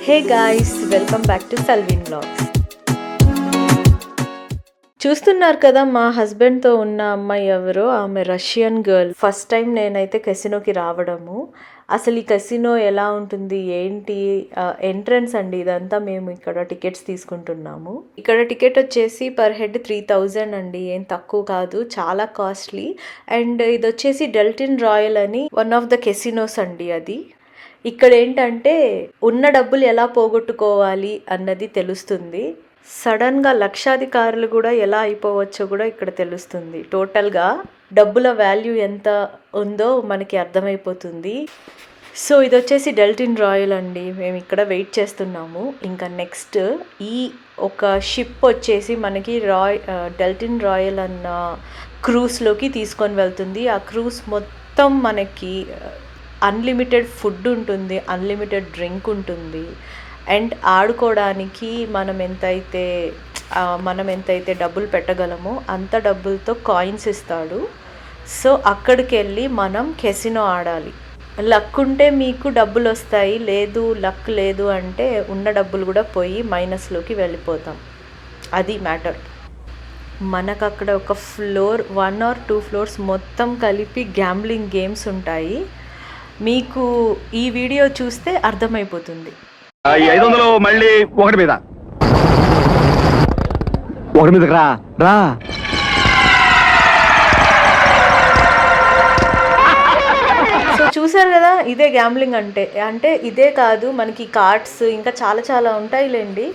Hey guys, welcome back to Salvin vlogs. చూస్తున్నారు కదా, మా హస్బెండ్తో ఉన్న అమ్మాయి ఎవరో, ఆమె రష్యన్ గర్ల్. ఫస్ట్ టైం నేనైతే కెసినోకి రావడము. అసలు ఈ కెసినో ఎలా ఉంటుంది ఏంటి, ఎంట్రన్స్ అండి ఇదంతా. మేము ఇక్కడ టికెట్స్ తీసుకుంటున్నాము. ఇక్కడ టికెట్ వచ్చేసి పర్ హెడ్ 3000 అండి, ఏం తక్కువ కాదు, చాలా కాస్ట్లీ. అండ్ ఇది వచ్చేసి డెల్టిన్ రాయల్ అని వన్ ఆఫ్ ద కెసినోస్ అండి అది. ఇక్కడ ఏంటంటే ఉన్న డబ్బులు ఎలా పోగొట్టుకోవాలి అన్నది తెలుస్తుంది. సడన్గా లక్షాధికారులు కూడా ఎలా అయిపోవచ్చో కూడా ఇక్కడ తెలుస్తుంది. టోటల్గా డబ్బుల వాల్యూ ఎంత ఉందో మనకి అర్థమైపోతుంది. సో ఇది వచ్చేసి డెల్టిన్ రాయల్ అండి. మేము ఇక్కడ వెయిట్ చేస్తున్నాము. ఇంకా నెక్స్ట్ ఈ ఒక షిప్ వచ్చేసి మనకి డెల్టిన్ రాయల్ అన్న క్రూజ్లోకి తీసుకొని వెళ్తుంది. ఆ క్రూజ్ మొత్తం మనకి అన్లిమిటెడ్ ఫుడ్ ఉంటుంది, అన్లిమిటెడ్ డ్రింక్ ఉంటుంది. అండ్ ఆడుకోవడానికి మనం ఎంతైతే డబ్బులు పెట్టగలమో అంత డబ్బులతో కాయిన్స్ ఇస్తాడు. సో అక్కడికి వెళ్ళి మనం కెసినో ఆడాలి. లక్ ఉంటే మీకు డబ్బులు వస్తాయి, లేదు లక్ లేదు అంటే ఉన్న డబ్బులు కూడా పోయి మైనస్లోకి వెళ్ళిపోతాం. అది మ్యాటర్. మనకు అక్కడ ఒక ఫ్లోర్ 1 or 2 ఫ్లోర్స్ మొత్తం కలిపి గ్యాంబ్లింగ్ గేమ్స్ ఉంటాయి. మీకు ఈ వీడియో చూస్తే అర్థమైపోతుంది. 500 మళ్ళీ ఒకటి మీద రా. సో చూసారు కదా, ఇదే గ్యాంబ్లింగ్ అంటే ఇదే కాదు, మనకి కార్డ్స్ ఇంకా చాలా చాలా ఉంటాయిలేండి.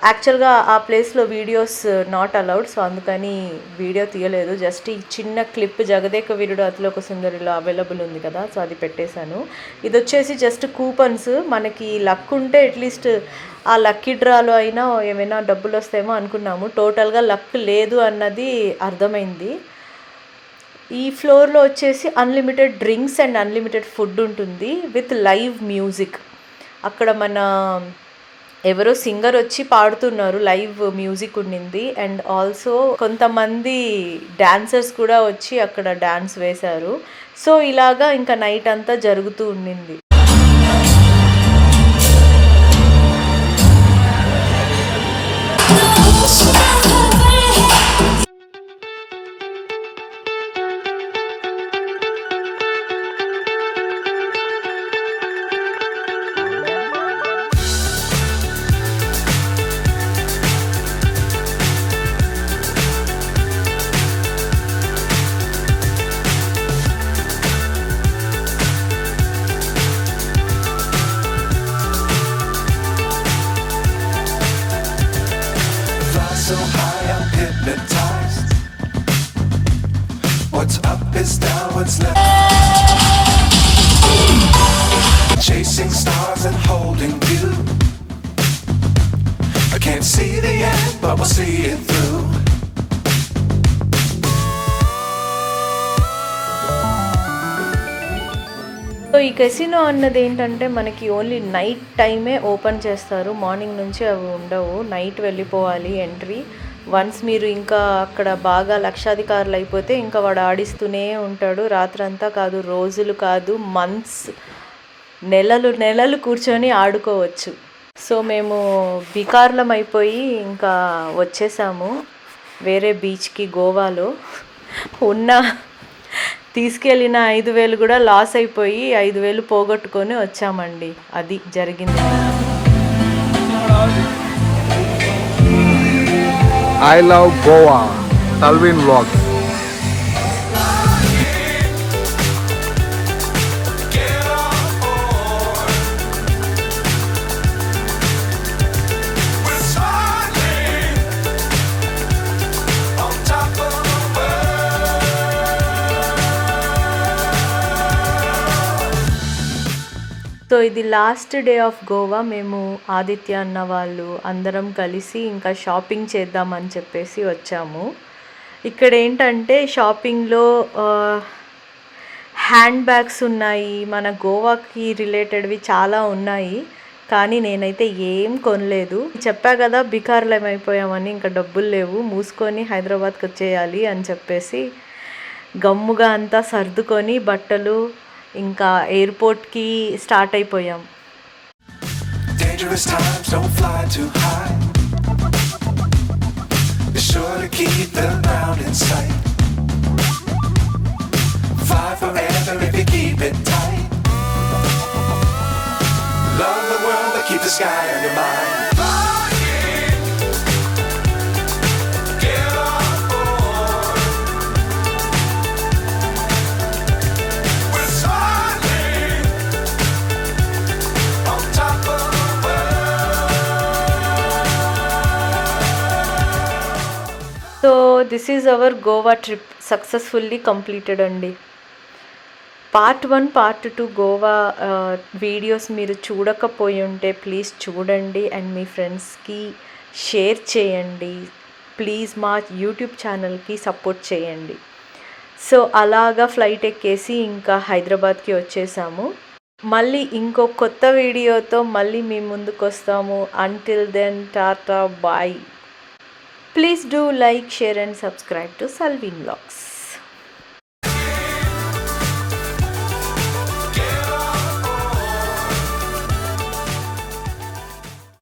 యాక్చువల్గా ఆ ప్లేస్లో వీడియోస్ నాట్ అలౌడ్, సో అందుకని వీడియో తీయలేదు. జస్ట్ ఈ చిన్న క్లిప్ జగదేక వీరుడు అతిలోక సుందరిలో అవైలబుల్ ఉంది కదా, సో అది పెట్టేశాను. ఇది వచ్చేసి జస్ట్ కూపన్స్. మనకి లక్ ఉంటే అట్లీస్ట్ ఆ లక్కీ డ్రాలో అయినా ఏమైనా డబ్బులు వస్తాయేమో అనుకున్నాము. టోటల్గా లక్ లేదు అన్నది అర్థమైంది. ఈ ఫ్లోర్లో వచ్చేసి unlimited drinks and unlimited food ఉంటుంది విత్ లైవ్ మ్యూజిక్. అక్కడ మన ఎవరో సింగర్ వచ్చి పాడుతున్నారు, లైవ్ మ్యూజిక్ ఉండింది. అండ్ ఆల్సో కొంతమంది డాన్సర్స్ కూడా వచ్చి అక్కడ డాన్స్ వేశారు. సో ఇలాగా ఇంకా నైట్ అంతా జరుగుతూ ఉండింది. So high I'm hypnotized. What's up is down, what's left. Chasing stars and holding you. I can't see the end, but we'll see it through. So ఈ కెసినో అన్నది ఏంటంటే మనకి ఓన్లీ నైట్ టైమే ఓపెన్ చేస్తారు, morning నుంచి అవి ఉండవు. Night వెళ్ళిపోవాలి ఎంట్రీ. వన్స్ మీరు ఇంకా అక్కడ బాగా లక్షాధికారులు అయిపోతే ఇంకా వాడు ఆడిస్తూనే ఉంటాడు. రాత్రంతా కాదు, రోజులు కాదు, మంత్స్, నెలలు కూర్చొని ఆడుకోవచ్చు. సో మేము బికార్లం అయిపోయి ఇంకా వచ్చేసాము వేరే బీచ్కి. గోవాలో తీసుకెళ్ళిన 5000 కూడా లాస్ అయిపోయి 5000 పోగొట్టుకొని వచ్చామండి. అది జరిగింది. ఐ లవ్ గోవా, సల్విన్ వ్లాగ్స్. సో ఇది లాస్ట్ డే ఆఫ్ గోవా. మేము ఆదిత్య అన్న వాళ్ళు అందరం కలిసి ఇంకా షాపింగ్ చేద్దామని చెప్పేసి వచ్చాము. ఇక్కడ ఏంటంటే షాపింగ్లో హ్యాండ్ బ్యాగ్స్ ఉన్నాయి, మన గోవాకి రిలేటెడ్వి చాలా ఉన్నాయి. కానీ నేనైతే ఏం కొనలేదు. చెప్పా కదా బికార్లం అయిపోయామని, ఇంకా డబ్బులు లేవు, మూసుకొని హైదరాబాద్కి వచ్చేయాలి అని చెప్పేసి గమ్ముగా అంతా సర్దుకొని బట్టలు ఇంకా ఎయిర్పోర్ట్కి స్టార్ట్ అయిపోయాం. dangerous times, don't fly too high. Be sure to keep the ground in sight. Fly forever if you keep it tight. Love the world, but keep the sky on your mind. Get on board. We're soaring on top of the so this is our Goa trip successfully completed అండి. Part 1 part 2 Goa videos మీరు చూడకపోయి ఉంటే please చూడండి and మీ ఫ్రెండ్స్కి share చేయండి. Please మా YouTube ఛానల్కి support చేయండి. So అలాగా ఫ్లైట్ ఎక్కేసి ఇంకా హైదరాబాద్కి వచ్చేసాము. మళ్ళీ ఇంకో కొత్త వీడియోతో మళ్ళీ మీ ముందుకు వస్తాము. Until then tata bye. Please do like, share and subscribe to Salveen Vlogs.